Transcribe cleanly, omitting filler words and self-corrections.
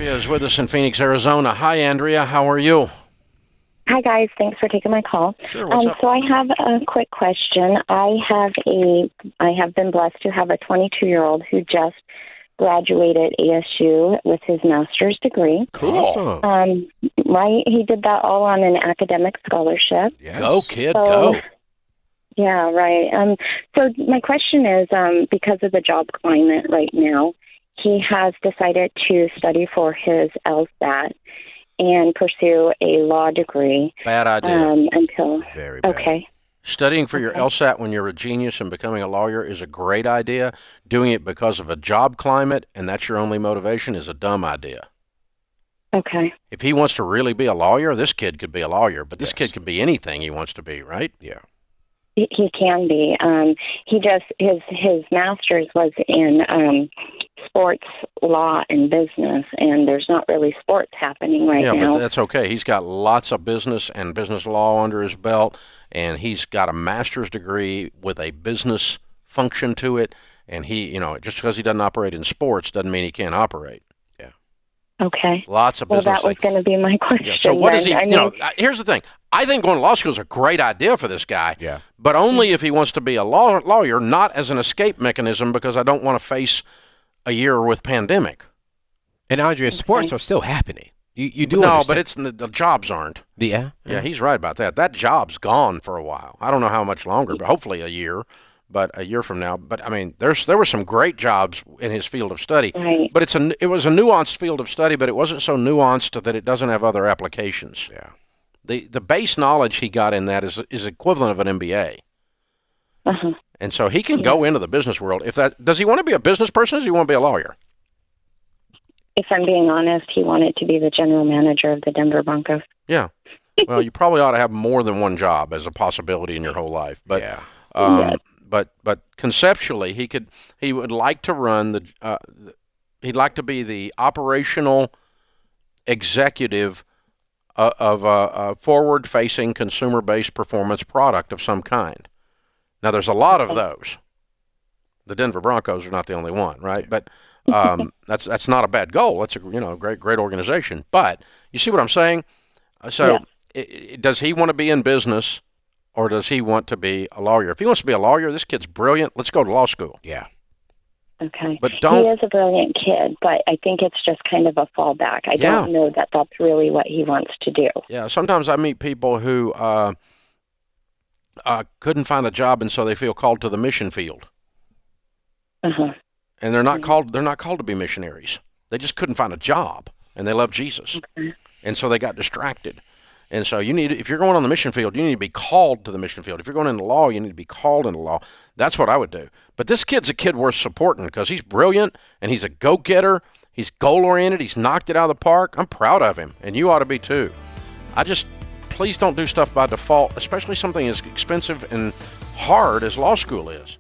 Andrea is with us in Phoenix, Arizona. Hi, Andrea. How are you? Hi, guys. Thanks for taking my call. Sure. What's up? So I have a quick question. I have been blessed to have a 22-year-old who just graduated ASU with his master's degree. Cool. Awesome. Right? He did that all on an academic scholarship. Yes. Go, kid, So- go. Yeah, right. So my question is, because of the job climate right now, he has decided to study for his LSAT and pursue a law degree. Bad idea. Until Very bad. okay. Studying for your Okay. LSAT when you're a genius and becoming a lawyer is a great idea. Doing it because of a job climate and that's your only motivation is a dumb idea. Okay. If he wants to really be a lawyer, this kid could be a lawyer, but this Yes. kid can be anything he wants to be, right? Yeah. He can be. He just his master's was in sports law and business, and there's not really sports happening right Yeah, now. but that's okay. He's got lots of business and business law under his belt, and he's got a master's degree with a business function to it. And he, just because he doesn't operate in sports doesn't mean he can't operate. Okay. Lots of Well, business. that was going to be my question. Yeah, so what then. is he? I mean, Here's the thing. I think going to law school is a great idea for this guy. Yeah. But only if he wants to be a lawyer, not as an escape mechanism because I don't want to face a year with pandemic. And Andrea, sports are still happening. You do No, understand. but it's the jobs aren't. Yeah. Yeah, he's right about that. That job's gone for a while. I don't know how much longer, but hopefully a year. But a year from now. But I mean, there were some great jobs in his field of study. Right. But it was a nuanced field of study, but it wasn't so nuanced that it doesn't have other applications. Yeah. The base knowledge he got in that is equivalent of an MBA. uh-huh. And so he can go into the business world. Does he want to be a business person or does he want to be a lawyer? If I'm being honest, he wanted to be the general manager of the Denver Broncos. Yeah. Well, you probably ought to have more than one job as a possibility in your whole life. But Yeah. Yes. but conceptually he would like to run he'd like to be the operational executive of a forward-facing consumer-based performance product of some kind. Now there's a lot of those. The Denver Broncos are not the only one, right? But that's not a bad goal. That's a great organization. But you see what I'm saying? So does he want to be in business? Or does he want to be a lawyer? If he wants to be a lawyer, this kid's brilliant. Let's go to law school. Yeah. Okay. But He don't. is a brilliant kid, but I think it's just kind of a fallback. I don't know that that's really what he wants to do. Yeah. Sometimes I meet people who couldn't find a job, and so they feel called to the mission field. Uh-huh. And they're not called. They're not called to be missionaries. They just couldn't find a job, and they love Jesus, and so they got distracted. And so if you're going on the mission field, you need to be called to the mission field. If you're going into law, you need to be called into law. That's what I would do. But this kid's a kid worth supporting because he's brilliant and he's a go-getter. He's goal-oriented. He's knocked it out of the park. I'm proud of him, and you ought to be too. Please don't do stuff by default, especially something as expensive and hard as law school is.